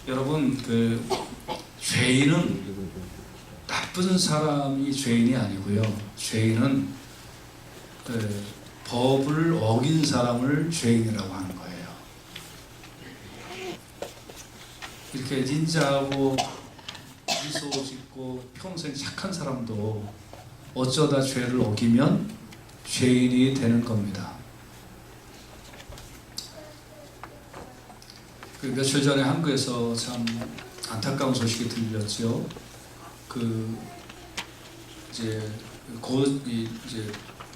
여러분, 죄인은 나쁜 사람이 죄인이 아니고요. 죄인은 법을 어긴 사람을 죄인이라고 하는 거예요. 이렇게 닌자하고 미소 짓고 평생 착한 사람도 어쩌다 죄를 어기면 죄인이 되는 겁니다. 며칠 전에 한국에서 참 안타까운 소식이 들렸죠. 이제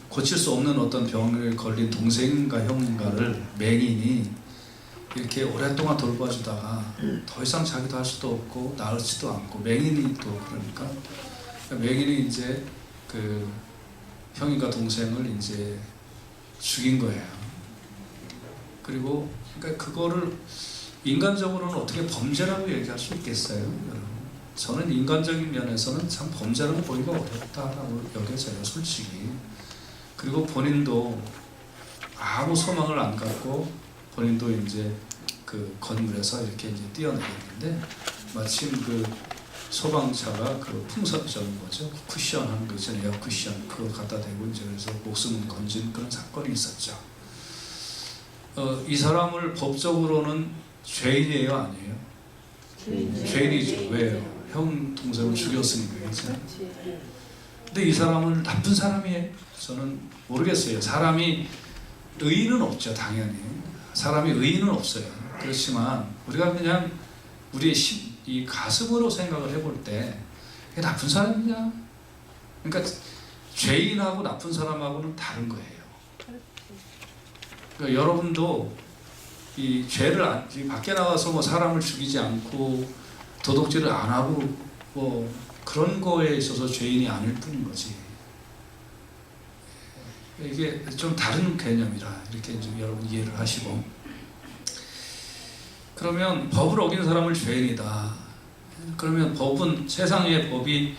고칠 수 없는 어떤 병에 걸린 동생인가 형인가를 맹인이 이렇게 오랫동안 돌봐주다가 더 이상 자기도 할 수도 없고 나을지도 않고, 맹인이 또 그러니까 맹인이 이제 형인가 동생을 이제 죽인 거예요. 그리고 그러니까 그거를 인간적으로는 어떻게 범죄라고 얘기할 수 있겠어요, 여러분? 저는 인간적인 면에서는 참 범죄라고 보기가 어렵다라고 여겨져요, 솔직히. 그리고 본인도 아무 소망을 안 갖고 본인도 이제 건물에서 이렇게 이제 뛰어내렸는데, 마침 소방차가 풍선전 뭐죠? 쿠션 하는 거 있잖아요, 에어 쿠션. 그거 갖다 대고 이제 그래서 목숨을 건진 그런 사건이 있었죠. 이 사람을 법적으로는 죄인이에요, 아니에요? 죄인이죠. 왜요? 형 동생을 죽였으니까. 그렇죠? 근데 이 사람은 나쁜 사람이에요? 저는 모르겠어요. 사람이 의인은 없죠, 당연히. 사람이 의인은 없어요. 그렇지만 우리가 그냥 우리의 이 가슴으로 생각을 해볼 때 이게 나쁜 사람이냐? 그러니까 죄인하고 나쁜 사람하고는 다른 거예요. 그러니까 여러분도 이 죄를 밖에 나가서 뭐 사람을 죽이지 않고 도둑질을 안 하고 뭐 그런 거에 있어서 죄인이 아닐 뿐인 거지. 이게 좀 다른 개념이라 이렇게 좀 여러분 이해를 하시고, 그러면 법을 어긴 사람을 죄인이다. 그러면 법은, 세상의 법이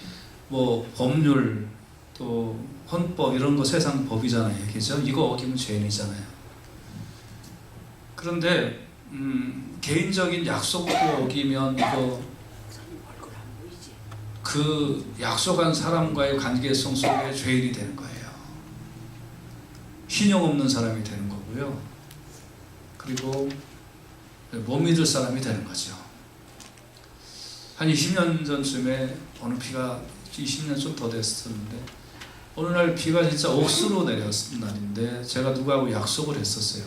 뭐 법률 또 헌법 이런 거 세상 법이잖아요, 그죠? 이거 어기면 죄인이잖아요. 그런데 개인적인 약속도 어기면 이거 약속한 사람과의 관계성 속에 죄인이 되는 거예요. 신용 없는 사람이 되는 거고요. 그리고 못 믿을 사람이 되는 거죠. 한 20년 전쯤에 어느 비가, 20년 좀 더 됐었는데 어느 날 비가 진짜 억수로 내렸던 날인데 제가 누구하고 약속을 했었어요.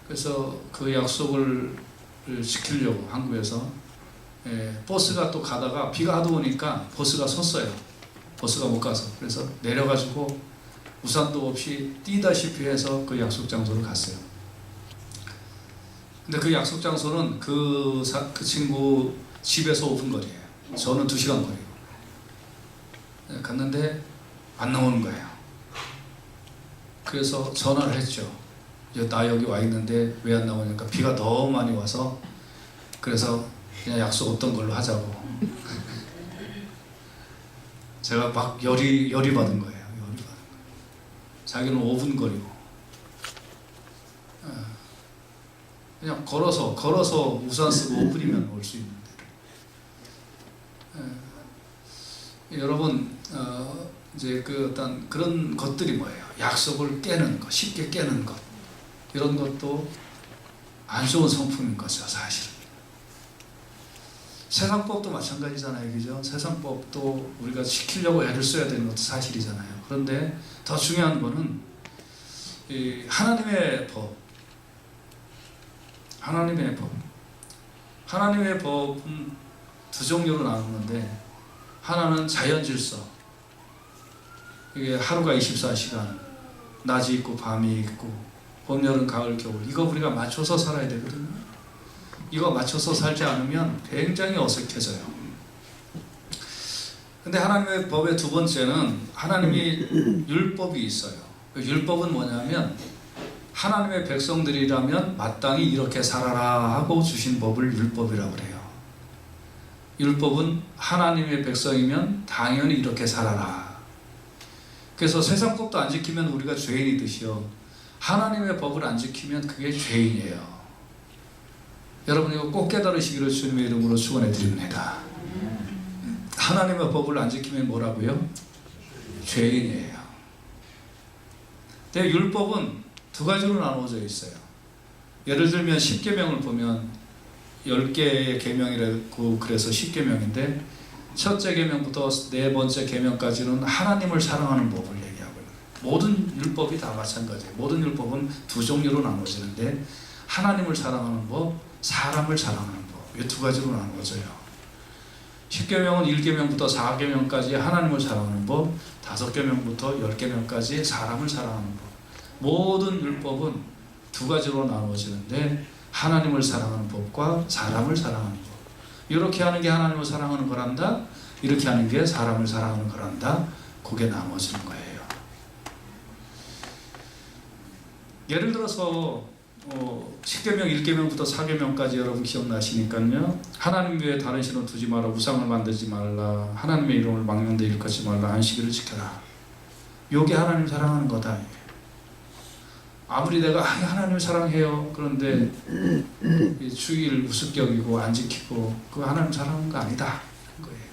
그래서 그 약속을 지키려고 한국에서 버스가 또 가다가 비가 하도 오니까 버스가 섰어요. 버스가 못 가서. 그래서 내려가지고 우산도 없이 뛰다시피 해서 그 약속 장소를 갔어요. 근데 그 약속 장소는 그 친구 집에서 5분 거리예요. 저는 2시간 거리고. 갔는데 안 나오는 거예요. 그래서 전화를 했죠. 나 여기 와 있는데 왜 안 나오니까 비가 너무 많이 와서 그래서 그냥 약속 없던 걸로 하자고. 제가 막 열이 받은 거예요. 자기는 5분 거리고. 그냥 걸어서 우산 쓰고 5분이면 올 수 있는데. 여러분, 이제 어떤 그런 것들이 뭐예요? 약속을 깨는 것, 쉽게 깨는 것. 이런 것도 안 좋은 성품인 거죠, 사실은. 세상법도 마찬가지잖아요, 그죠? 세상법도 우리가 지키려고 애를 써야 되는 것도 사실이잖아요. 그런데 더 중요한 거는 이 하나님의 법. 하나님의 법은 두 종류로 나누는데, 하나는 자연 질서. 이게 하루가 24시간, 낮이 있고 밤이 있고 봄, 여름, 가을, 겨울, 이거 우리가 맞춰서 살아야 되거든요. 이거 맞춰서 살지 않으면 굉장히 어색해져요. 근데 하나님의 법의 두 번째는 하나님이 율법이 있어요. 율법은 뭐냐면 하나님의 백성들이라면 마땅히 이렇게 살아라 하고 주신 법을 율법이라고 그래요. 율법은 하나님의 백성이면 당연히 이렇게 살아라. 그래서 세상 법도 안 지키면 우리가 죄인이듯이요, 하나님의 법을 안 지키면 그게 죄인이에요. 여러분 이거 꼭 깨달으시기를 주님의 이름으로 축원해 드립니다. 하나님의 법을 안 지키면 뭐라고요? 죄인이에요. 근데 율법은 두 가지로 나누어져 있어요. 예를 들면 10계명을 보면 10개의 계명이라고 그래서 10계명인데 첫째 계명부터 네 번째 계명까지는 하나님을 사랑하는 법을 얘기하고 있는 거예요. 모든 율법이 다 마찬가지예요. 모든 율법은 두 종류로 나눠지는데 하나님을 사랑하는 법, 사람을 사랑하는 법, 이 두 가지로 나눠져요. 10계명은 1계명부터 4계명까지 하나님을 사랑하는 법, 5계명부터 10계명까지 사람을 사랑하는 법. 모든 율법은 두 가지로 나눠지는데 하나님을 사랑하는 법과 사람을 사랑하는 법. 이렇게 하는 게 하나님을 사랑하는 거란다. 이렇게 하는 게 사람을 사랑하는 거란다. 그게 나눠지는 거예요. 예를 들어서 10계명 1계명부터 4계명까지 여러분 기억나시니까요. 하나님 외에 다른 신을 두지 마라. 우상을 만들지 말라. 하나님의 이름을 망령되이 일컫지 말라. 안식일을 지켜라. 요게 하나님 사랑하는 거다. 아무리 내가 하나님을 사랑해요. 그런데 주일 우습게 여기고 안 지키고 그거 하나님 사랑하는 거 아니다. 그런 거예요.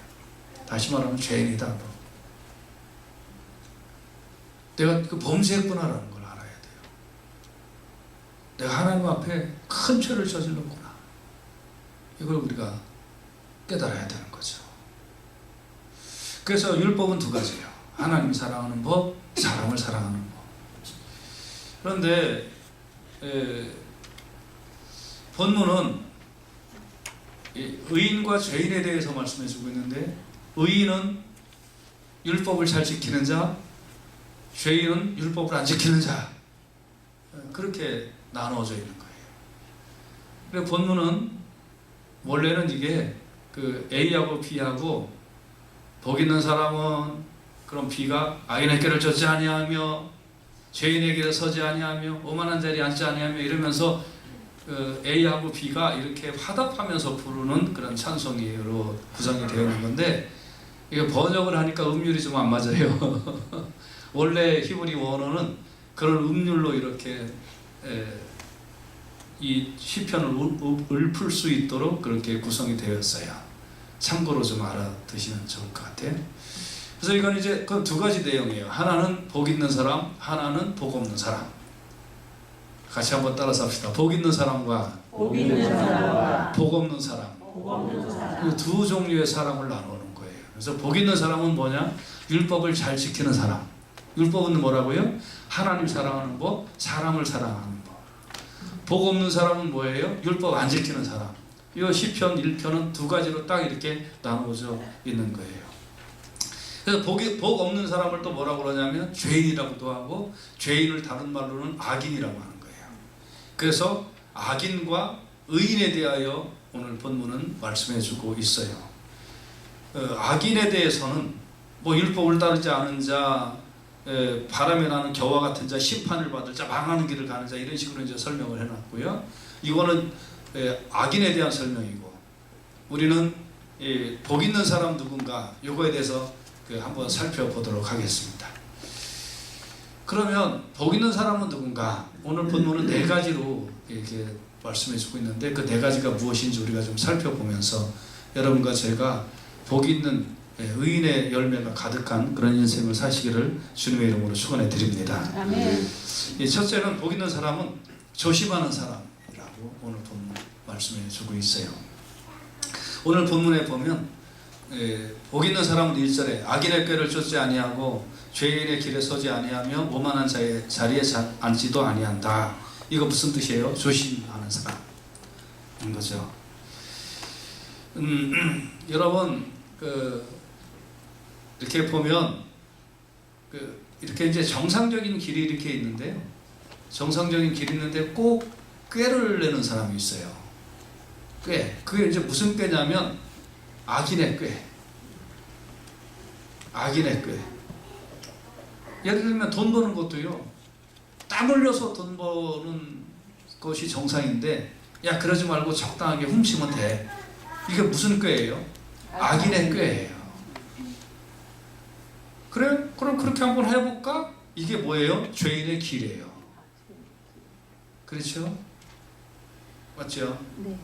다시 말하면 죄인이다. 너. 내가 그 범죄했구나라는 걸 알아야 돼요. 내가 하나님 앞에 큰 죄를 저질렀구나. 이걸 우리가 깨달아야 되는 거죠. 그래서 율법은 두 가지예요. 하나님 사랑하는 법, 사람을 사랑하는 법. 그런데 본문은 의인과 죄인에 대해서 말씀해 주고 있는데 의인은 율법을 잘 지키는 자, 죄인은 율법을 안 지키는 자, 그렇게 나누어져 있는 거예요. 그리고 본문은 원래는 이게 그 A하고 B하고 복 있는 사람은 그런 B가 악인에게를 쫓지 아니하며 죄인에게 서지 아니하며 오만한 자리에 앉지 아니하며 이러면서 A하고 B가 이렇게 화답하면서 부르는 그런 찬송으로 구성이 되어 있는 건데 이게 번역을 하니까 음률이 좀 안 맞아요. 원래 히브리 원어는 그런 음률로 이렇게 이 시편을 읊을 수 있도록 그렇게 구성이 되었어요. 참고로 좀 알아두시면 좋을 것 같아요. 그래서 이건 이제 그 두 가지 내용이에요. 하나는 복 있는 사람, 하나는 복 없는 사람. 같이 한번 따라서 합시다. 복 있는 사람과 복 없는 사람. 이 두 종류의 사람을 나누는 거예요. 그래서 복 있는 사람은 뭐냐? 율법을 잘 지키는 사람. 율법은 뭐라고요? 하나님 사랑하는 법, 사람을 사랑하는 법. 복 없는 사람은 뭐예요? 율법 안 지키는 사람. 이 시편 1편은 두 가지로 딱 이렇게 나누어져 있는 거예요. 그래서 복 없는 사람을 또 뭐라고 그러냐면 죄인이라고도 하고 죄인을 다른 말로는 악인이라고 하는 거예요. 그래서 악인과 의인에 대하여 오늘 본문은 말씀해 주고 있어요. 악인에 대해서는 뭐 율법을 따르지 않은 자, 바람에 나는 겨와 같은 자, 심판을 받을 자, 망하는 길을 가는 자 이런 식으로 이제 설명을 해놨고요. 이거는 악인에 대한 설명이고 우리는 복 있는 사람 누군가 이거에 대해서 한번 살펴보도록 하겠습니다. 그러면 복 있는 사람은 누군가? 오늘 본문은 네 가지로 이렇게 말씀해 주고 있는데 그 네 가지가 무엇인지 우리가 좀 살펴보면서 여러분과 제가 복 있는 의인의 열매가 가득한 그런 인생을 사시기를 주님의 이름으로 축원해 드립니다. 아멘. 첫째는 복 있는 사람은 조심하는 사람이라고 오늘 본문 말씀해 주고 있어요. 오늘 본문에 보면 복 있는 사람은 1절에 악인의 꾀를 쫓지 아니하고 죄인의 길에 서지 아니하며 오만한 자의 자리에 앉지도 아니한다. 이거 무슨 뜻이에요? 조심하는 사람인 거죠. 여러분 이렇게 보면 이렇게 이제 정상적인 길이 이렇게 있는데요. 정상적인 길이 있는데 꼭 꾀를 내는 사람이 있어요. 꾀. 그게 이제 무슨 꾀냐면 악인의 꾀. 악인의 꾀. 예를 들면 돈 버는 것도요. 땀 흘려서 돈 버는 것이 정상인데 야 그러지 말고 적당하게 훔치면 돼. 이게 무슨 꾀예요? 악인의 꾀예요. 그래? 그럼 그렇게 한번 해볼까? 이게 뭐예요? 죄인의 길이에요. 그렇죠? 맞죠? 네.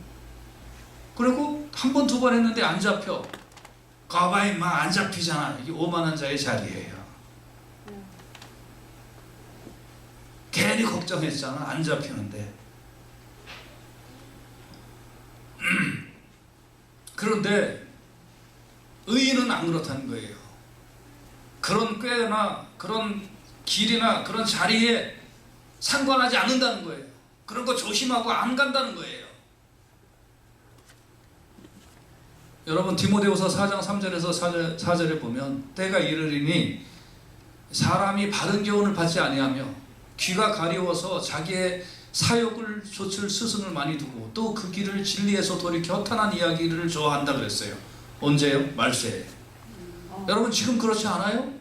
그리고 한 번, 두 번 했는데 안 잡혀. 가봐야 막 안 잡히잖아. 이게 오만한 자의 자리예요. 괜히 걱정했잖아. 안 잡히는데. 그런데 의인은 안 그렇다는 거예요. 그런 꾀나 그런 길이나 그런 자리에 상관하지 않는다는 거예요. 그런 거 조심하고 안 간다는 거예요. 여러분 디모데후서 4장 3절에서 4절에 보면 때가 이르리니 사람이 바른 교훈을 받지 아니하며 귀가 가려워서 자기의 사욕을 좇을 스승을 많이 두고 또 그 길을 진리에서 돌이켜 허탄한 이야기를 좋아한다 그랬어요. 언제요? 말세에. 여러분 지금 그렇지 않아요?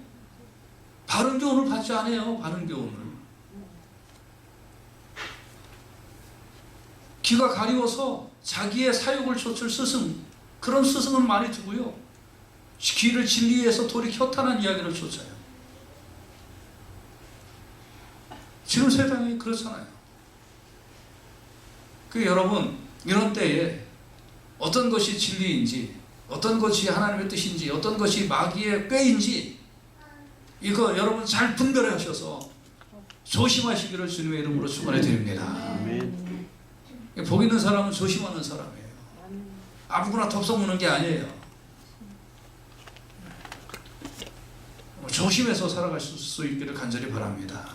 바른 교훈을 받지 않아요. 바른 교훈을. 귀가 가리워서 자기의 사욕을 좇을 스승, 그런 스승은 많이 두고요. 귀를 진리에서 돌이켜 허탄한 이야기를 좇아요. 지금 세상이 그렇잖아요. 여러분 이런 때에 어떤 것이 진리인지, 어떤 것이 하나님의 뜻인지, 어떤 것이 마귀의 꾀인지 이거 여러분 잘 분별하셔서 조심하시기를 주님의 이름으로 축원해 드립니다. 복 있는 사람은 조심하는 사람이에요. 아무거나 덥석무는 게 아니에요. 조심해서 살아갈 수 있기를 간절히 바랍니다.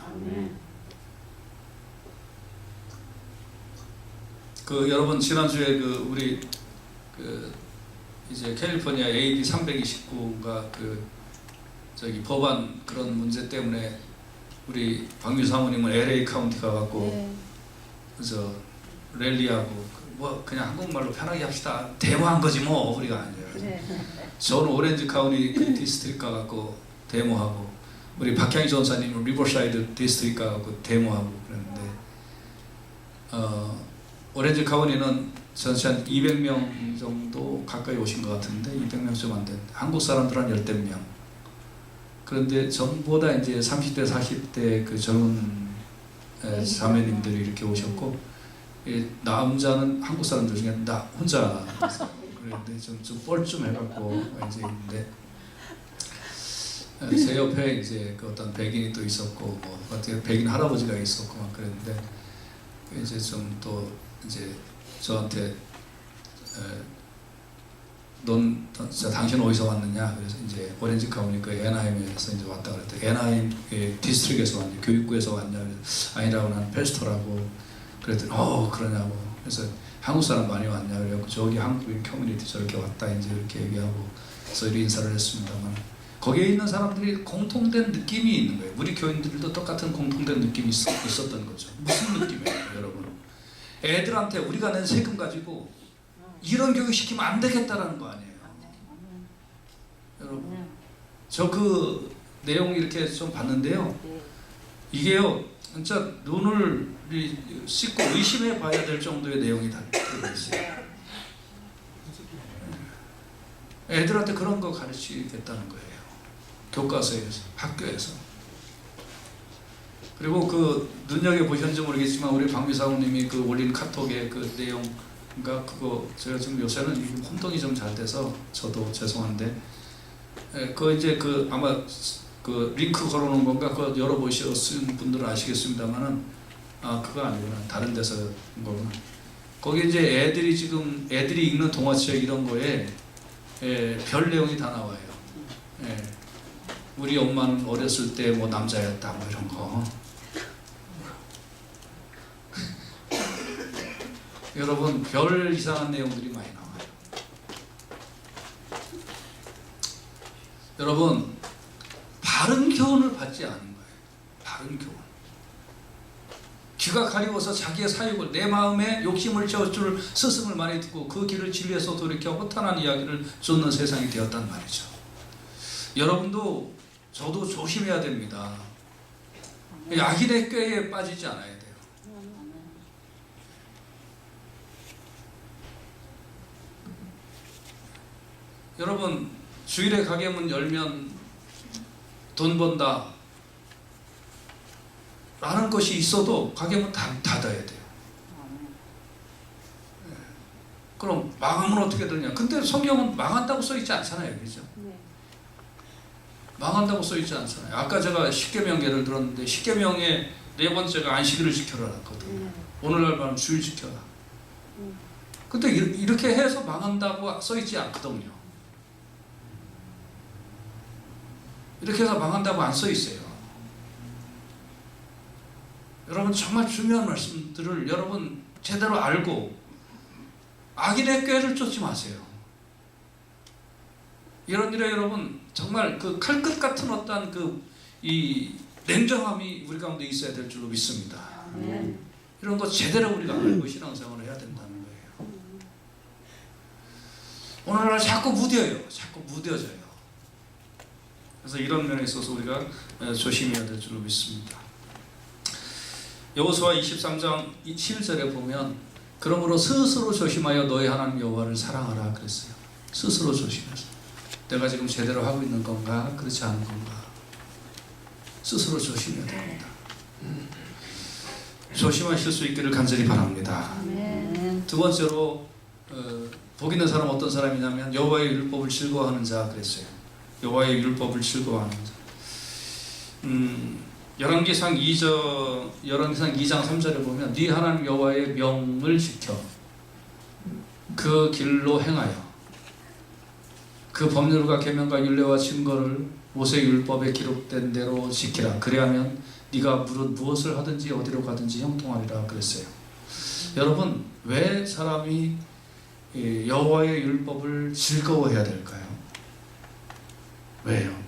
여러분 지난주에 우리 이제 캘리포니아 AB 329가 저기 법안 그런 문제 때문에 우리 박유 사모님은 LA 카운티 가갖고 저 랠리하고 뭐 그냥 한국말로 편하게 합시다. 데모한 거지 뭐 우리가 아니에요. 저는 오렌지 카운티 디스트릭 가갖고 데모하고 우리 박향희 전사님은 리버사이드 디스트릭 가갖고 데모하고 그랬는데 오렌지 카운티는 전체 한 200명 정도 가까이 오신 것 같은데 200명 좀 안 된 한국 사람들 한 10대 명. 그런데 전보다 이제 30대 40대 그 젊은 자매님들이 이렇게 오셨고 남자는 한국 사람들 중에 나 혼자 그런데 좀 뻘쭘해갖고 이제 있는데 제 옆에 이제 어떤 백인이 또 있었고 뭐 어떻게 백인 할아버지가 있었고 막 그랬는데 이제 좀 또 이제 저한테 당신 어디서 왔느냐? 그래서 이제 오렌지 카운티 애나임에서 이제 왔다 그랬더니 애나임 디스트릭에서 왔냐? 교육구에서 왔냐? 그래서 아니라고 난 페스토라고 그랬더니 그러냐고. 그래서 한국 사람 많이 왔냐? 그래갖고 저기 한국인 커뮤니티 저렇게 왔다 이제 이렇게 얘기하고 그래서 인사를 했습니다만 거기에 있는 사람들이 공통된 느낌이 있는 거예요. 우리 교인들도 똑같은 공통된 느낌이 있었던 거죠. 무슨 느낌이에요, 여러분? 애들한테 우리가 낸 세금 가지고 이런 교육 시키면 안 되겠다라는 거 아니에요. 여러분, 저 내용 이렇게 좀 봤는데요. 이게요, 진짜 눈을 씻고 의심해 봐야 될 정도의 내용이 다 들어있어요. 애들한테 그런 거 가르치겠다는 거예요. 교과서에서, 학교에서. 그리고 눈여겨보셨는지 모르겠지만 우리 박미사모님이 올린 카톡의 내용인가 그거 제가 지금 요새는 혼동이 좀 잘 돼서 저도 죄송한데 이제 아마 링크 걸어놓은 건가 그거 열어보신 분들은 아시겠습니다만은 그거 아니구나 다른 데서 온 거구나. 거기 이제 애들이 읽는 동화책 이런 거에 별 내용이 다 나와요. 우리 엄마는 어렸을 때 뭐 남자였다 뭐 이런 거. 여러분 별 이상한 내용들이 많이 나와요. 여러분 바른 교훈을 받지 않은 거예요. 바른 교훈. 귀가 가리워서 자기의 사욕을 내 마음에 욕심을 채워줄 스승을 많이 듣고 그 길을 진리에서 돌이켜 허탄한 이야기를 쫓는 세상이 되었단 말이죠. 여러분도 저도 조심해야 됩니다. 악인의 꾀에 빠지지 않아야 돼요. 여러분 주일에 가게문 열면 돈 번다 라는 것이 있어도 가게문 닫아야 돼요. 그럼 망하면 어떻게 되냐? 근데 성경은 망한다고 써있지 않잖아요, 그죠? 네. 망한다고 써있지 않잖아요. 아까 제가 십계명 예를 들었는데 십계명의 네 번째가 안식일을 지켜라 했거든요. 오늘날만 주일 지켜라. 근데 이렇게 해서 망한다고 써있지 않거든요. 이렇게 해서 망한다고 안 써있어요. 여러분 정말 중요한 말씀들을 여러분 제대로 알고 악인의 꾀를 쫓지 마세요. 이런 일에 여러분 정말 그 칼끝 같은 어떤 이 냉정함이 우리 가운데 있어야 될 줄로 믿습니다. 이런 거 제대로 우리가 알고 신앙생활을 해야 된다는 거예요. 오늘날 자꾸 무뎌요. 자꾸 무뎌져요. 그래서 이런 면에 있어서 우리가 조심해야 될 줄로 믿습니다. 여호수아 23장 7절에 보면 그러므로 스스로 조심하여 너희 하나님 여호와를 사랑하라 그랬어요. 스스로 조심해서 내가 지금 제대로 하고 있는 건가 그렇지 않은 건가 스스로 조심해야 됩니다. 조심하실 수 있기를 간절히 바랍니다. 두 번째로 복 있는 사람 어떤 사람이냐면 여호와의 율법을 즐거워하는 자 그랬어요. 여호와의 율법을 즐거워하는 자. 열왕기상 2장 3절에 보면 네 하나님 여호와의 명을 지켜 그 길로 행하여 그 법률과 계명과 율례와 증거를 모세 율법에 기록된 대로 지키라. 그리하면 네가 무엇을 하든지 어디로 가든지 형통하리라 그랬어요. 여러분 왜 사람이 여호와의 율법을 즐거워해야 될까요? 왜요?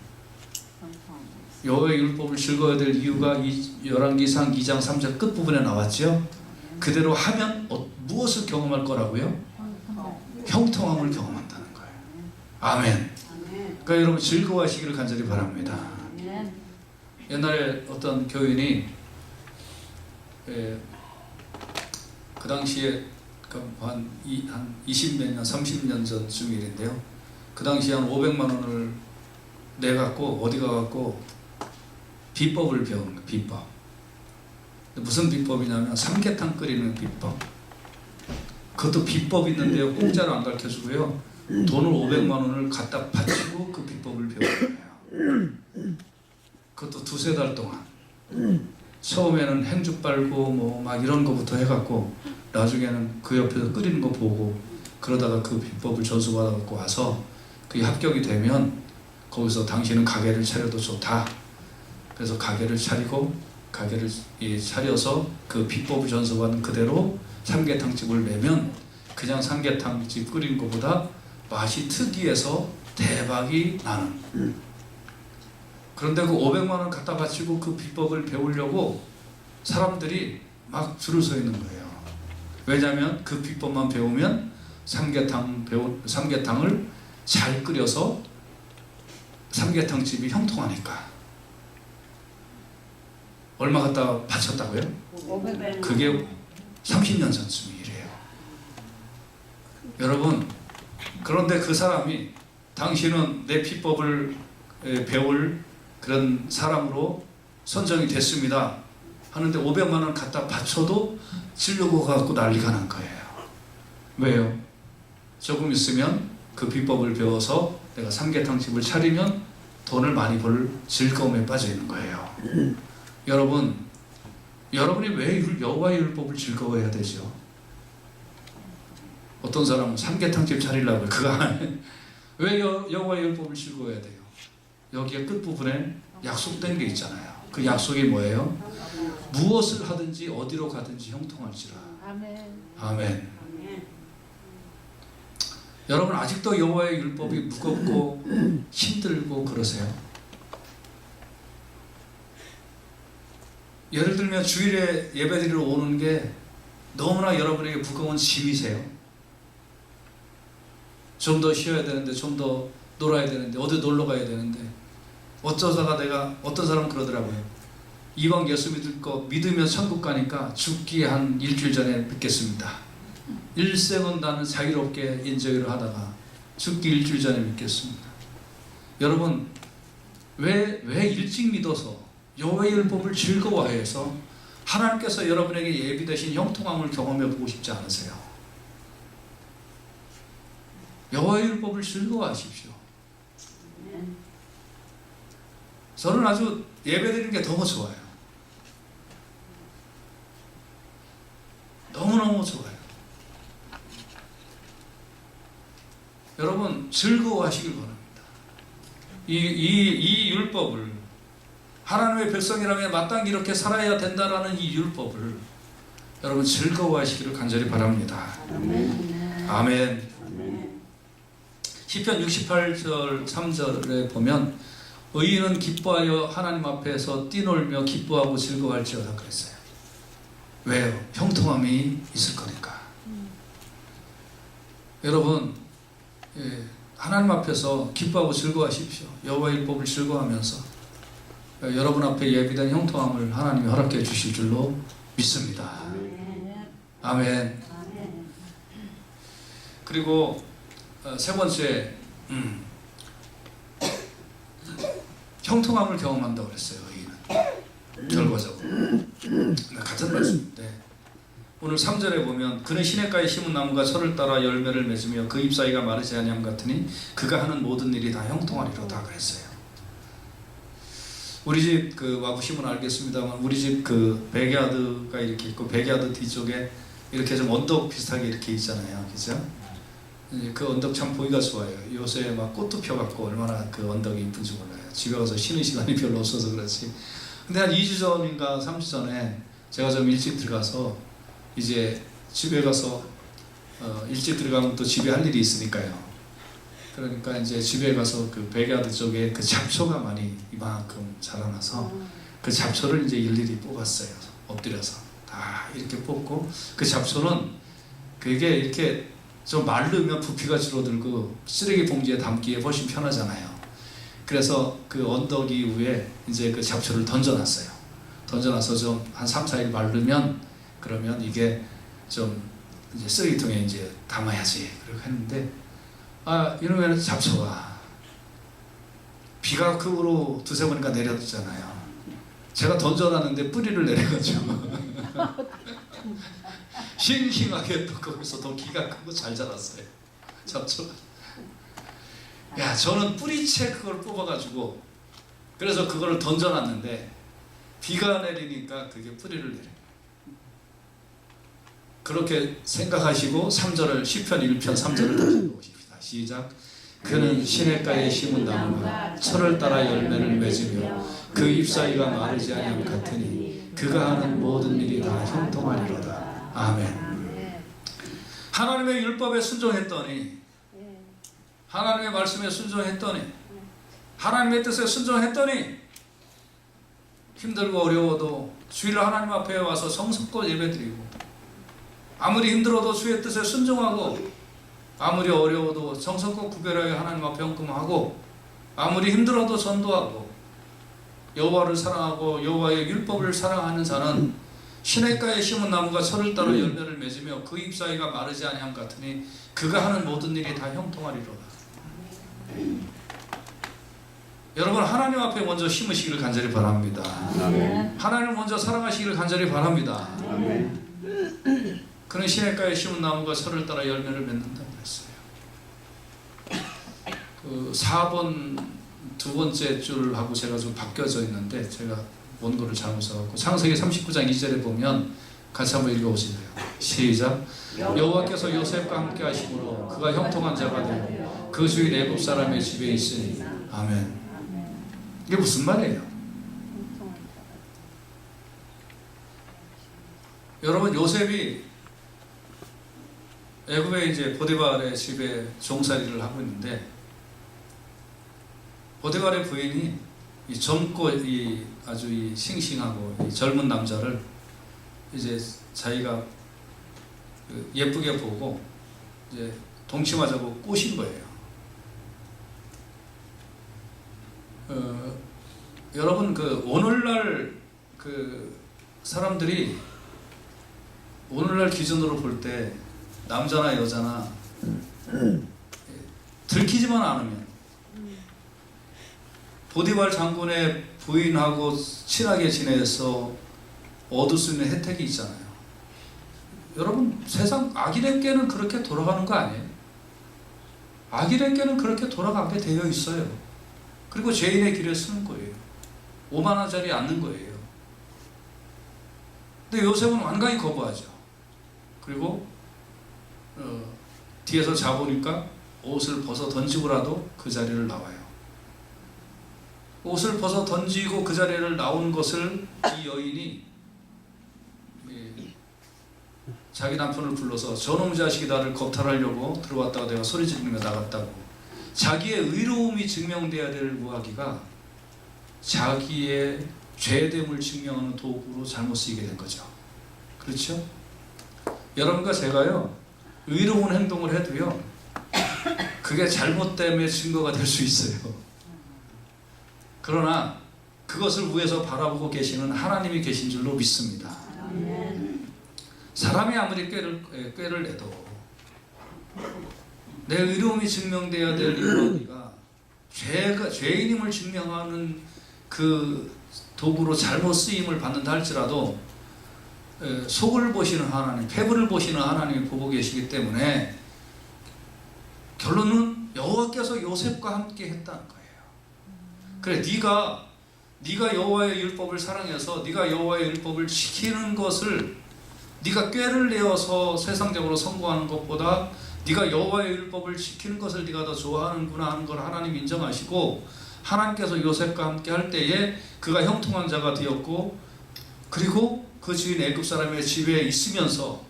여호와의 율법을 즐거워야 될 이유가 열왕기상 2장 3절 끝부분에 나왔죠. 그대로 하면 무엇을 경험할 거라고요? 형통함을 경험한다는 거예요. 아멘. 그러니까 여러분 즐거워하시기를 간절히 바랍니다. 옛날에 어떤 교인이 그 당시에 한 20몇 년, 30년 전쯤 일인데요. 그 당시에 한 500만 원을 내갖고 어디 가갖고 비법을 배우는 거예요. 비법. 무슨 비법이냐면 삼계탕 끓이는 비법. 그것도 비법이 있는데요. 공짜로 안 가르쳐주고요. 돈을 500만 원을 갖다 바치고 그 비법을 배우는 거예요. 그것도 2-3달 동안. 처음에는 행주 빨고 뭐 막 이런 거부터 해갖고 나중에는 그 옆에서 끓이는 거 보고 그러다가 그 비법을 전수받아갖고 와서 그게 합격이 되면 거기서 당신은 가게를 차려도 좋다. 그래서 가게를 차리고 가게를 차려서 그 비법을 전수받은 그대로 삼계탕집을 내면 그냥 삼계탕집 끓인 것보다 맛이 특이해서 대박이 나는. 그런데 그 500만 원 갖다 바치고 그 비법을 배우려고 사람들이 막 줄을 서 있는 거예요. 왜냐하면 그 비법만 배우면 삼계탕을 잘 끓여서 삼계탕집이 형통하니까. 얼마 갖다 바쳤다고요? 500. 그게 30년 전쯤 일이에요. 여러분 그런데 그 사람이 당신은 내 비법을 배울 그런 사람으로 선정이 됐습니다 하는데 500만 원 갖다 바쳐도 질려고 갖고 난리가 난 거예요. 왜요? 조금 있으면 그 비법을 배워서 내가 삼계탕집을 차리면 돈을 많이 벌 즐거움에 빠져 있는 거예요. 여러분이 왜 여호와의 율법을 즐거워해야 되죠? 어떤 사람은 삼계탕집 차리려고 그거 왜 여호와의 율법을 즐거워해야 돼요? 여기에 끝부분에 약속된 게 있잖아요. 그 약속이 뭐예요? 무엇을 하든지 어디로 가든지 형통할지라. 아멘. 여러분 아직도 여호와의 율법이 무겁고 힘들고 그러세요? 예를 들면 주일에 예배드리러 오는 게 너무나 여러분에게 무거운 짐이세요. 좀 더 쉬어야 되는데 좀 더 놀아야 되는데 어디 놀러 가야 되는데 어쩌다가 내가 어떤 사람은 그러더라고요. 이왕 예수 믿을 거 믿으면 천국 가니까 죽기 한 일주일 전에 믿겠습니다. 일생은 나는 자유롭게 인저기를 하다가 죽기 일주일 전에 믿겠습니다. 여러분 왜 일찍 믿어서 여호와의 율법을 즐거워해서 하나님께서 여러분에게 예비되신 형통함을 경험해 보고 싶지 않으세요? 여호와의 율법을 즐거워하십시오. 저는 아주 예배드리는 게 너무 좋아요. 너무너무 좋아요. 여러분 즐거워하시길 바랍니다. 이 율법을, 하나님의 백성이라면 마땅히 이렇게 살아야 된다라는 이 율법을 여러분 즐거워하시기를 간절히 바랍니다. 아멘. 시편 68절 3절에 보면 의인은 기뻐하여 하나님 앞에서 뛰놀며 기뻐하고 즐거워할지어다 그랬어요. 왜요? 형통함이 있을 거니까. 여러분, 하나님 앞에서 기뻐하고 즐거워하십시오. 여호와의 율법을 즐거워하면서 여러분 앞에 예비된 형통함을 하나님이 허락해 주실 줄로 믿습니다. 아멘. 그리고 세 번째, 형통함을 경험한다고 그랬어요. 의인은 결과적으로. 같은 말씀인데 오늘 3절에 보면 그는 시냇가에 심은 나무가 철을 따라 열매를 맺으며 그 잎사귀가 마르지 아니함 같으니 그가 하는 모든 일이 다 형통하리로다 그랬어요. 우리 집 와보시면 알겠습니다만 우리 집 백야드가 이렇게 있고 백야드 뒤쪽에 이렇게 좀 언덕 비슷하게 이렇게 있잖아요. 그죠? 그 언덕 참 보기가 좋아요. 요새 막 꽃도 펴갖고 얼마나 그 언덕이 이쁜지 몰라요. 집에 가서 쉬는 시간이 별로 없어서 그렇지. 근데 한 2주 전인가 3주 전에 제가 좀 일찍 들어가서 이제 집에 가서 일찍 들어가면 또 집에 할 일이 있으니까요. 그러니까 이제 집에 가서 그 백야드 쪽에 그 잡초가 많이 이만큼 자라나서 그 잡초를 이제 일일이 뽑았어요. 엎드려서 다 이렇게 뽑고 그 잡초는 그게 이렇게 좀 마르면 부피가 줄어들고 쓰레기 봉지에 담기에 훨씬 편하잖아요. 그래서 그 언덕 위에 이제 그 잡초를 던져놨어요. 던져놔서 좀 한 3, 4일 마르면 그러면 이게 좀 이제 쓰레기통에 이제 담아야지. 그렇게 했는데 이러면 잡초가 비가 그 후로 두세 번인가 내렸잖아요. 제가 던져놨는데 뿌리를 내려가지고 싱싱하게 또 거기서 더 기가 크고 잘 자랐어요. 잡초가. 야, 저는 뿌리채 그걸 뽑아가지고 그래서 그걸 던져놨는데 비가 내리니까 그게 뿌리를 내려. 그렇게 생각하시고 3절을 시편 1편 3절을 다시 읽어보십시다. 시작. 그는 시냇가에 심은 나무가 철을 따라 열매를 맺으며 그 잎사귀가 마르지 아니함 같으니 그가 하는 모든 일이 다 형통하리로다. 아멘. 하나님의 율법에 순종했더니, 하나님의 말씀에 순종했더니, 하나님의 뜻에 순종했더니 힘들고 어려워도 주일 하나님 앞에 와서 성석껏 예배드리고 아무리 힘들어도 주의 뜻에 순종하고 아무리 어려워도 정성껏 구별하여 하나님 앞에 헌금하고 아무리 힘들어도 전도하고 여호와를 사랑하고 여호와의 율법을 사랑하는 자는 시냇가에 심은 나무가 철을 따라 열매를 맺으며 그 잎사귀가 마르지 아니함 같으니 그가 하는 모든 일이 다 형통하리로다. 여러분 하나님 앞에 먼저 심으시기를 간절히 바랍니다. 아멘. 하나님을 먼저 사랑하시기를 간절히 바랍니다. 아멘. 그는 시냇가에 심은 나무가 철을 따라 열매를 맺는다고 했어요. 그 4번 두 번째 줄하고 제가 좀 바뀌어져 있는데 제가 본 거를 잘못 써갖고 창세기 39장 2절에 보면 같이 한번 읽어보실래요? 시작. 여호와께서 요셉과 함께 하심으로 그가 형통한 자가 되고 그 주인 애굽 사람의 집에 있으니. 아멘. 이게 무슨 말이에요? 여러분 요셉이 애굽에 이제 보디발의 집에 종살이를 하고 있는데 보디발의 부인이 이 젊고 아주 싱싱하고 이 젊은 남자를 이제 자기가 예쁘게 보고 이제 동침하자고 꼬신 거예요. 여러분 오늘날 사람들이 오늘날 기준으로 볼 때 남자나 여자나 들키지만 않으면 보디발 장군의 부인하고 친하게 지내서 얻을 수 있는 혜택이 있잖아요. 여러분 세상 악인에게는 그렇게 돌아가는 거 아니에요? 악인에게는 그렇게 돌아가게 되어 있어요. 그리고 죄인의 길에 쓰는 거예요. 오만하지 않는 거예요. 근데 요셉은 완강히 거부하죠. 그리고 뒤에서 잡으니까 옷을 벗어 던지고라도 그 자리를 나와요. 옷을 벗어 던지고 그 자리를 나온 것을 이 여인이 자기 남편을 불러서 저놈 자식이 나를 겁탈하려고 들어왔다가 내가 소리 지르며 나갔다고, 자기의 의로움이 증명돼야 될 무화기가 자기의 죄됨을 증명하는 도구로 잘못 쓰이게 된 거죠. 그렇죠? 여러분과 제가요, 의로운 행동을 해도요, 그게 잘못됨의 증거가 될 수 있어요. 그러나 그것을 위에서 바라보고 계시는 하나님이 계신 줄로 믿습니다. 사람이 아무리 꾀를 내도 내 의로움이 증명돼야 될 이유가 죄인임을 증명하는 그 도구로 잘못 쓰임을 받는다 할지라도 속을 보시는 하나님, 폐부를 보시는 하나님이 보고 계시기 때문에 결론은 여호와께서 요셉과 함께 했다는 거예요. 그래, 네가 여호와의 율법을 사랑해서 네가 여호와의 율법을 지키는 것을, 네가 꾀를 내어서 세상적으로 성공하는 것보다 네가 여호와의 율법을 지키는 것을 네가 더 좋아하는구나 하는 걸 하나님 인정하시고, 하나님께서 요셉과 함께 할 때에 그가 형통한 자가 되었고, 그리고 그 주인 애굽 사람의 집에 있으면서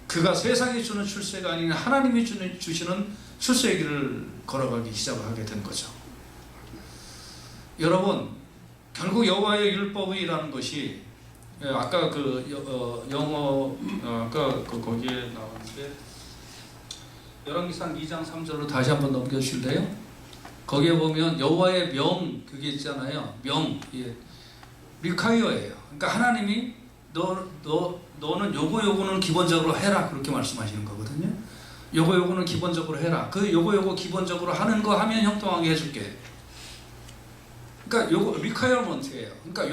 그가 세상이 주는 출세가 아닌 하나님이 주시는 출세의 길을 걸어가기 시작하게 된 거죠. 여러분, 결국 여호와의 율법이라는 것이, 아까 영어 아까 거기에 나왔는데 열왕기상 2장 3절로 다시 한번 넘겨주실래요? 거기에 보면 여호와의 명, 그게 있잖아요. 명, 리콰이어예요. 그러니까 하나님이 너는 요거는 기본적으로 해라, 그렇게 말씀하시는 거거든요. 요거는 기본적으로 해라. 그 요거 기본적으로 하는 거 하면 형통하게 해줄게. 그러니까 요거 리콰이어먼트예요. 그러니까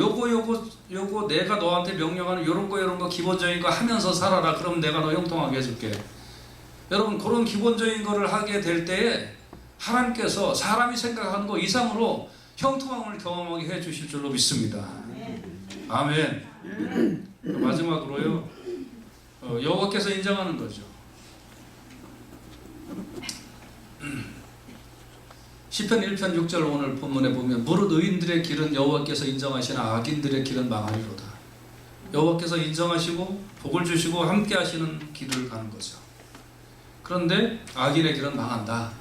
요거 내가 너한테 명령하는 요런 거 기본적인 거 하면서 살아라. 그럼 내가 너 형통하게 해줄게. 여러분, 그런 기본적인 거를 하게 될 때에 하나님께서 사람이 생각하는 거 이상으로 형통함을 경험하게 해 주실 줄로 믿습니다. 아멘. 마지막으로요, 여호와께서 인정하는 거죠. 시편 1편 6절 오늘 본문에 보면 무릇 의인들의 길은 여호와께서 인정하시나 악인들의 길은 망하리로다. 여호와께서 인정하시고 복을 주시고 함께 하시는 길을 가는 거죠. 그런데 악인의 길은 망한다.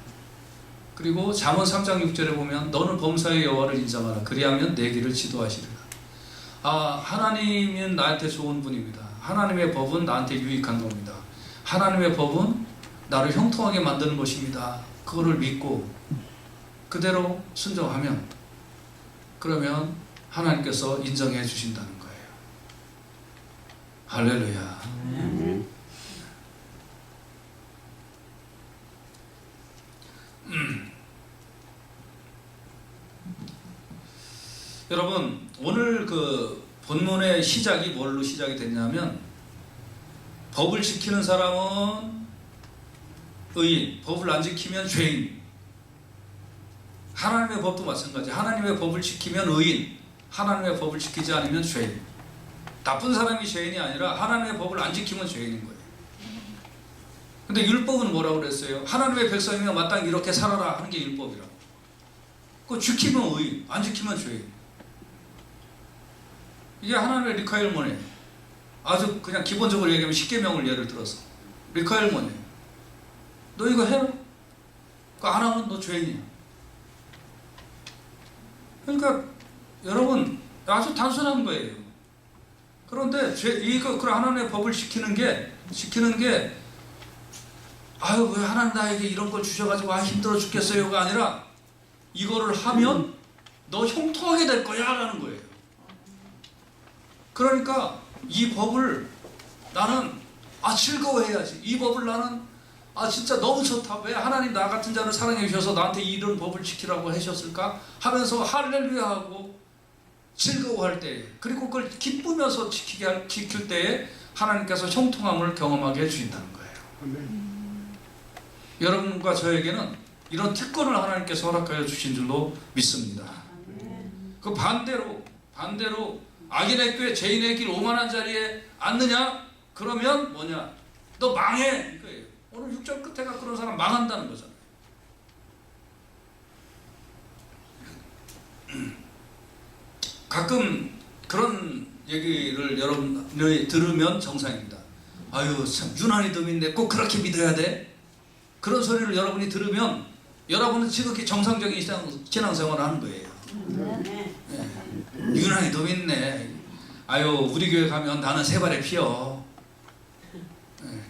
그리고 잠언 3장 6절에 보면 너는 범사의 여호와를 인정하라. 그리하면 내 길을 지도하시리라. 하나님은 나한테 좋은 분입니다. 하나님의 법은 나한테 유익한 겁니다. 하나님의 법은 나를 형통하게 만드는 것입니다. 그거를 믿고 그대로 순종하면, 그러면 하나님께서 인정해 주신다는 거예요. 할렐루야. 여러분, 오늘 그 본문의 시작이 뭘로 시작이 됐냐면, 법을 지키는 사람은 의인, 법을 안 지키면 죄인. 하나님의 법도 마찬가지. 하나님의 법을 지키면 의인, 하나님의 법을 지키지 않으면 죄인. 나쁜 사람이 죄인이 아니라 하나님의 법을 안 지키면 죄인인 거예요. 근데 율법은 뭐라고 그랬어요? 하나님의 백성이면 마땅히 이렇게 살아라 하는 게 율법이라고. 그거 지키면 의인, 안 지키면 죄인. 이게 하나님의 리콰이어먼트예요. 아주 그냥 기본적으로 얘기하면 십계명을 예를 들어서 리콰이어먼트예요. 너 이거 해라. 그거 안 하면 너 죄인이야. 그러니까 여러분, 아주 단순한 거예요. 그런데 그런 하나님의 법을 지키는 게 아유, 왜 하나님 나에게 이런 걸 주셔가지고 힘들어 죽겠어요가 아니라, 이거를 하면 너 형통하게 될 거야 라는 거예요. 그러니까 이 법을 나는 즐거워해야지. 이 법을 나는 진짜 너무 좋다. 왜 하나님 나 같은 자를 사랑해 주셔서 나한테 이런 법을 지키라고 하셨을까 하면서 할렐루야 하고 즐거워할 때, 그리고 그걸 기쁘면서 지킬 때에 하나님께서 형통함을 경험하게 해주신다는 거예요. 여러분과 저에게는 이런 특권을 하나님께서 허락하여 주신 줄로 믿습니다. 그 반대로 악인의 꾀 죄인의 길 오만한 자리에 앉느냐? 그러면 뭐냐? 너 망해! 이거예요. 오늘 6절 끝에가 그런 사람 망한다는 거잖아요. 가끔 그런 얘기를 여러분이 들으면 정상입니다. 아유 참 유난히 더 믿네. 꼭 그렇게 믿어야 돼? 그런 소리를 여러분이 들으면 여러분은 지극히 정상적인 신앙생활을 하는 거예요. 네. 유난히 더 믿네. 아유 우리 교회 가면 나는 세 발에 피어. 네.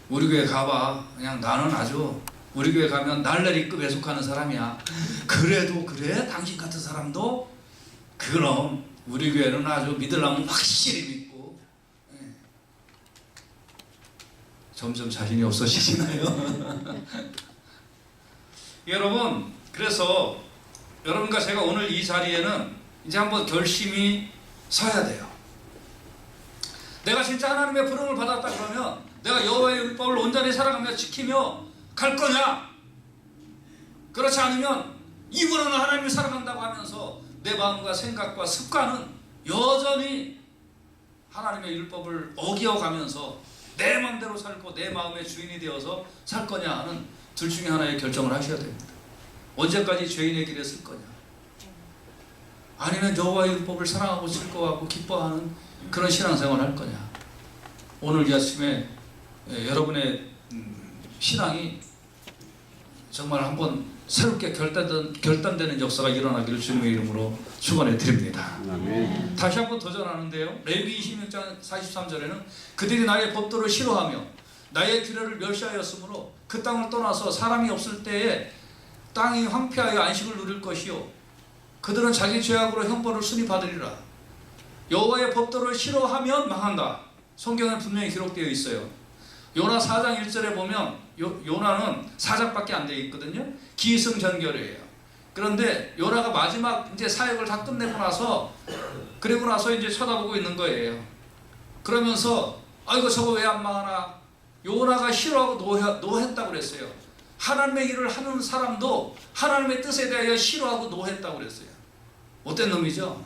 우리 교회 가봐. 그냥 나는 아주 우리 교회 가면 날라리급에 속하는 사람이야. 그래도 그래? 당신 같은 사람도? 그럼 우리 교회는 아주 믿으려면 확실히 믿고. 네. 점점 자신이 없어지시나요? 여러분, 그래서 여러분과 제가 오늘 이 자리에는 이제 한번 결심이 서야 돼요. 내가 진짜 하나님의 부름을 받았다 그러면 내가 여호와의 율법을 온전히 살아가며 지키며 갈 거냐? 그렇지 않으면 입으로는 하나님을 사랑한다고 하면서 내 마음과 생각과 습관은 여전히 하나님의 율법을 어기어가면서 내 마음대로 살고 내 마음의 주인이 되어서 살 거냐 하는 둘 중에 하나의 결정을 하셔야 됩니다. 언제까지 죄인의 길에 쓸 거냐? 아니면 여호와의 율법을 사랑하고 즐거워하고 기뻐하는 그런 신앙생활을 할 거냐? 오늘 이 아침에 여러분의 신앙이 정말 한번 새롭게 결단되는 역사가 일어나기를 주님의 이름으로 축원해 드립니다. 아멘. 다시 한번 도전하는데요. 레위기 26장 43절에는 그들이 나의 법도를 싫어하며 나의 규례를 멸시하였으므로 그 땅을 떠나서 사람이 없을 때에 땅이 황폐하여 안식을 누릴 것이요 그들은 자기 죄악으로 형벌을 순히 받으리라. 여호와의 법도를 싫어하면 망한다. 성경에 분명히 기록되어 있어요. 요나 4장 1절에 보면 요나는 4장밖에 안 되어 있거든요. 기승전결이에요. 그런데 요나가 마지막 이제 사역을 다 끝내고 나서 그리고 나서 이제 쳐다보고 있는 거예요. 그러면서 아이고 저거 왜 안 망하나? 요나가 싫어하고 노했다고 그랬어요. 하나님의 일을 하는 사람도 하나님의 뜻에 대하여 싫어하고 노했다고 그랬어요. 못된 놈이죠.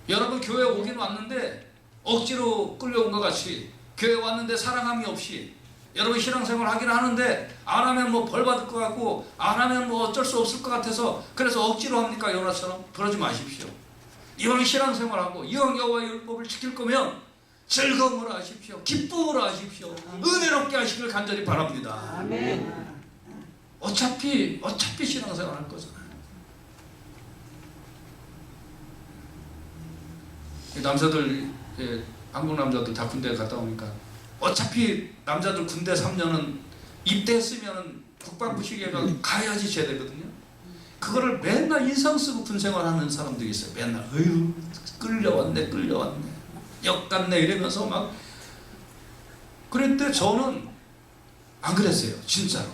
여러분 교회 오긴 왔는데 억지로 끌려온 것 같이 교회 왔는데 사랑함이 없이 여러분 신앙생활 하긴 하는데 안 하면 뭐 벌 받을 것 같고 안 하면 뭐 어쩔 수 없을 것 같아서 그래서 억지로 합니까? 요나처럼? 그러지 마십시오. 이왕 신앙생활하고 이왕 여호와의 율법을 지킬 거면 즐거움으로 하십시오. 기쁨으로 하십시오. 은혜롭게 하시길 간절히 바랍니다. 아멘. 어차피 신앙생활 할 거잖아요. 남자들 한국 남자들 다 군대 갔다 오니까 어차피 남자들 군대 3년은 입대했으면 국방부 시계가 가야지 제대거든요. 그거를 맨날 인상 쓰고 군 생활하는 사람들이 있어요. 맨날 어휴 끌려왔네 역같네 이러면서 막 그랬는데 저는 안 그랬어요. 진짜로.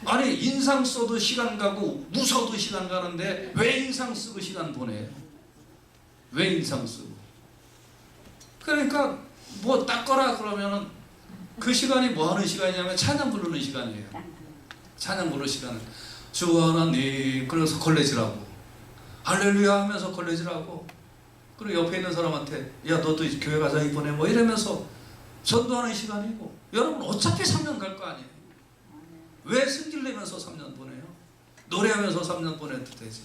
아니 인상 써도 시간 가고 무서워도 시간 가는데 왜 인상 쓰고 시간 보내요? 왜 인상 쓰고? 그러니까 뭐 닦거라 그러면은 그 시간이 뭐 하는 시간이냐면 찬양 부르는 시간이에요. 찬양 부르는 시간은 주 하나님 그래서 걸레질하고 할렐루야 하면서 걸레질하고 그리고 옆에 있는 사람한테 야 너도 교회 가자 이번에 뭐 이러면서 전도하는 시간이고 여러분 어차피 3년 갈 거 아니에요. 왜 승질 내면서 3년 보내요? 노래하면서 3년 보내도 되지.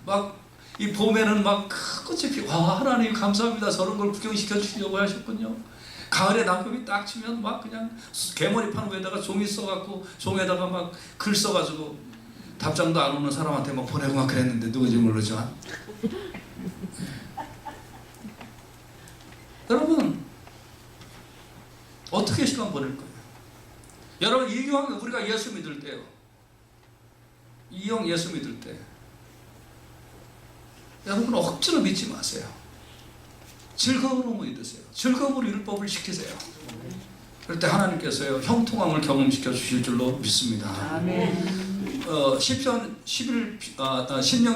막 이 봄에는 막 꽃이 피고 와 하나님 감사합니다. 저런 걸 구경시켜 주시려고 하셨군요. 가을에 낙엽이 딱 치면 막 그냥 개머리판 위에다가 종이 써갖고 종에다가 막 글 써가지고 답장도 안 오는 사람한테 막 보내고 막 그랬는데 누구지 모르지만 여러분 어떻게 시간 보낼 거예요? 여러분 이왕 우리가 예수 믿을 때요. 이왕 예수 믿을 때 여러분 억지로 믿지 마세요. 즐거움으로 믿으세요. 즐거움으로 율법을 지키세요. 그럴 때 하나님께서요 형통함을 경험시켜 주실 줄로 믿습니다. 아멘. 신명기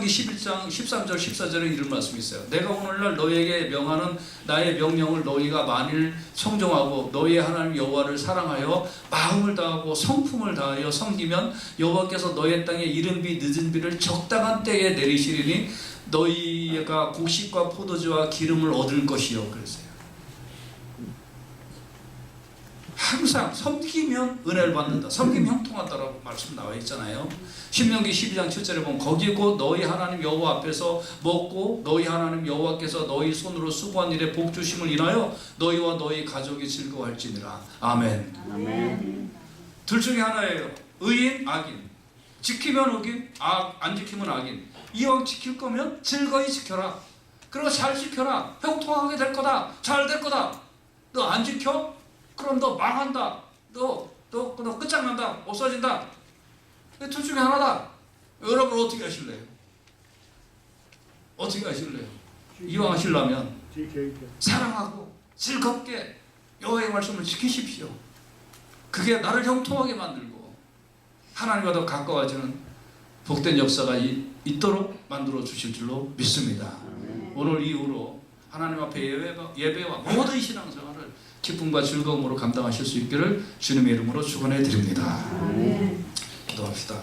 11장 13절 14절에 이런 말씀이 있어요. 내가 오늘날 너희에게 명하는 나의 명령을 너희가 만일 청종하고 너희의 하나님 여호와를 사랑하여 마음을 다하고 성품을 다하여 섬기면 여호와께서 너희의 땅에 이른 비 늦은 비를 적당한 때에 내리시리니 너희가 곡식과 포도주와 기름을 얻을 것이요. 그랬어요. 항상 섬기면 은혜를 받는다. 섬기면 형통하다라고 말씀 나와 있잖아요. 신명기 12장 7절에 보면 거기 곧 너희 하나님 여호와 앞에서 먹고 너희 하나님 여호와께서 너희 손으로 수고한 일에 복 주심을 인하여 너희와 너희 가족이 즐거워할지니라. 아멘. 아멘. 둘 중에 하나예요. 의인, 악인. 지키면 의인, 안 지키면 악인. 이왕 지킬 거면 즐거이 지켜라. 그리고 잘 지켜라. 형통하게 될 거다. 잘 될 거다. 너 안 지켜? 그럼 너 망한다. 너 끝장난다. 없어진다. 둘 중에 하나다. 여러분 어떻게 하실래요? 어떻게 하실래요? 이왕 하시려면 사랑하고 즐겁게 여호와의 말씀을 지키십시오. 그게 나를 형통하게 만들고 하나님과 더 가까워지는 복된 역사가 있도록 만들어 주실 줄로 믿습니다. 오늘 이후로 하나님 앞에 예배와 모든 신앙생활을 기쁨과 즐거움으로 감당하실 수 있기를 주님의 이름으로 축원해 드립니다. 기도합시다.